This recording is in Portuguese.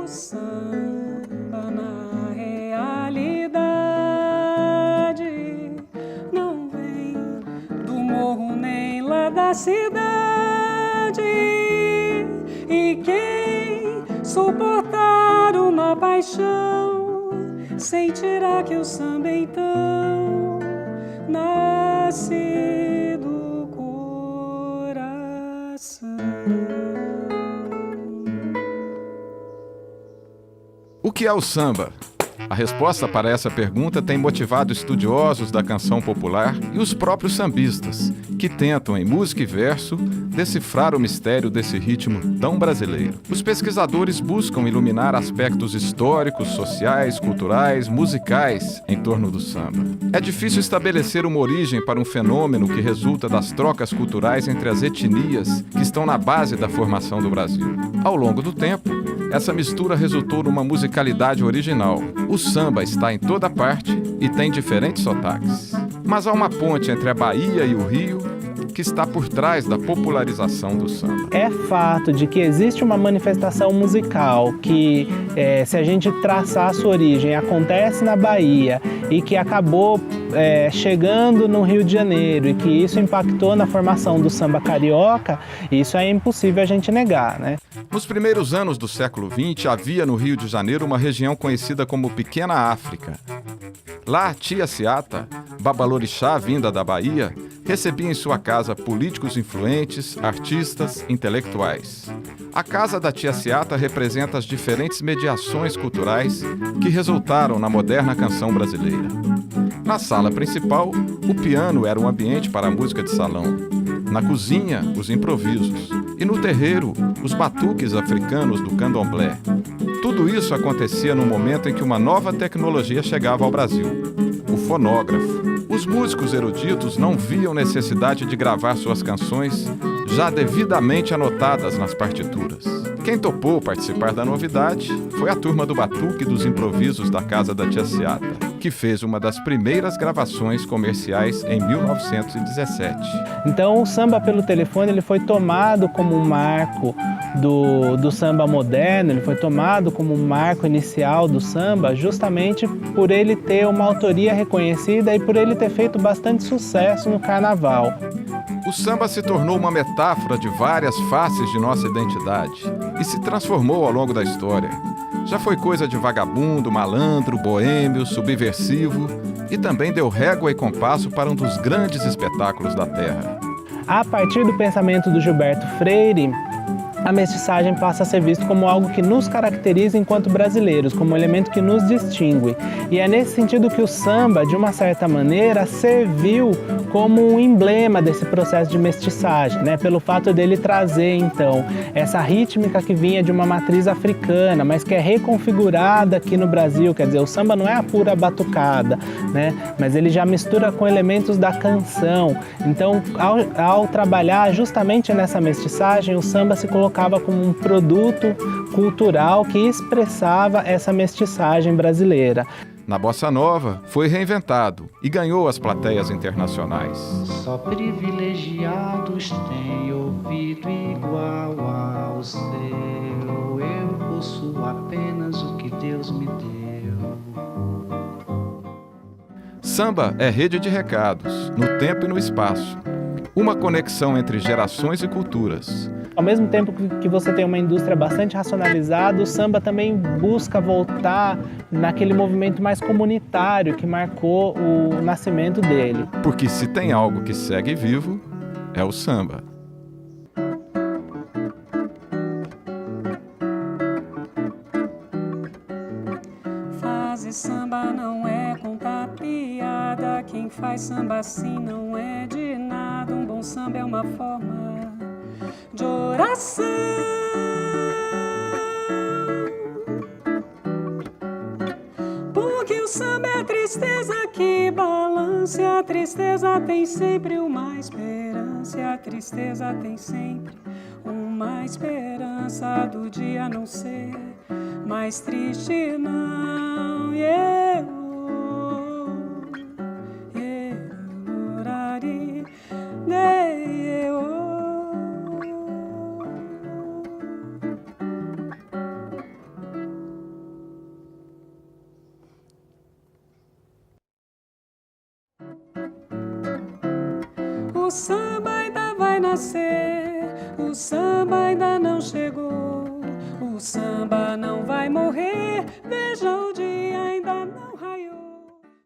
o samba na realidade não vem do morro nem lá da cidade. E quem suportar uma paixão sentirá que o samba então nasce do coração. O que é o samba? A resposta para essa pergunta tem motivado estudiosos da canção popular e os próprios sambistas, que tentam, em música e verso, decifrar o mistério desse ritmo tão brasileiro. Os pesquisadores buscam iluminar aspectos históricos, sociais, culturais, musicais em torno do samba. É difícil estabelecer uma origem para um fenômeno que resulta das trocas culturais entre as etnias que estão na base da formação do Brasil. Ao longo do tempo, essa mistura resultou numa musicalidade original. O samba está em toda parte e tem diferentes sotaques. Mas há uma ponte entre a Bahia e o Rio que está por trás da popularização do samba. É fato de que existe uma manifestação musical que, se a gente traçar a sua origem, acontece na Bahia e que acabou chegando no Rio de Janeiro e que isso impactou na formação do samba carioca, isso é impossível a gente negar, né? Nos primeiros anos do século XX, havia no Rio de Janeiro uma região conhecida como Pequena África. Lá, a tia Seata, babalorixá vinda da Bahia, recebia em sua casa políticos influentes, artistas, intelectuais. A casa da tia Seata representa as diferentes mediações culturais que resultaram na moderna canção brasileira. Na sala principal, o piano era um ambiente para a música de salão. Na cozinha, os improvisos. E no terreiro, os batuques africanos do candomblé. Tudo isso acontecia no momento em que uma nova tecnologia chegava ao Brasil: o fonógrafo. Os músicos eruditos não viam necessidade de gravar suas canções já devidamente anotadas nas partituras. Quem topou participar da novidade foi a turma do batuque e dos improvisos da casa da tia Seata, que fez uma das primeiras gravações comerciais em 1917. Então o samba pelo telefone ele foi tomado como um marco do samba moderno, ele foi tomado como um marco inicial do samba justamente por ele ter uma autoria reconhecida e por ele ter feito bastante sucesso no carnaval. O samba se tornou uma metáfora de várias faces de nossa identidade e se transformou ao longo da história. Já foi coisa de vagabundo, malandro, boêmio, subversivo e também deu régua e compasso para um dos grandes espetáculos da terra. A partir do pensamento do Gilberto Freire, a mestiçagem passa a ser visto como algo que nos caracteriza enquanto brasileiros, como um elemento que nos distingue. E é nesse sentido que o samba, de uma certa maneira, serviu como um emblema desse processo de mestiçagem, né? Pelo fato dele trazer, então, essa rítmica que vinha de uma matriz africana, mas que é reconfigurada aqui no Brasil. Quer dizer, o samba não é a pura batucada, né? Mas ele já mistura com elementos da canção. Então, ao trabalhar justamente nessa mestiçagem, o samba se colocava como um produto cultural que expressava essa mestiçagem brasileira. Na Bossa Nova, foi reinventado e ganhou as plateias internacionais. Só privilegiados têm ouvido igual ao seu. Eu possuo apenas o que Deus me deu. Samba é rede de recados, no tempo e no espaço. Uma conexão entre gerações e culturas. Ao mesmo tempo que você tem uma indústria bastante racionalizada, o samba também busca voltar naquele movimento mais comunitário que marcou o nascimento dele. Porque se tem algo que segue vivo, é o samba. Fazer samba não é contar piada, quem faz samba assim não é de nada. Um bom samba é uma forma de oração. Porque o samba é tristeza que balança, e a tristeza tem sempre uma esperança, e a tristeza tem sempre uma esperança do dia não ser mais triste, não. O samba ainda vai nascer, o samba ainda não chegou, o samba não vai morrer, vejam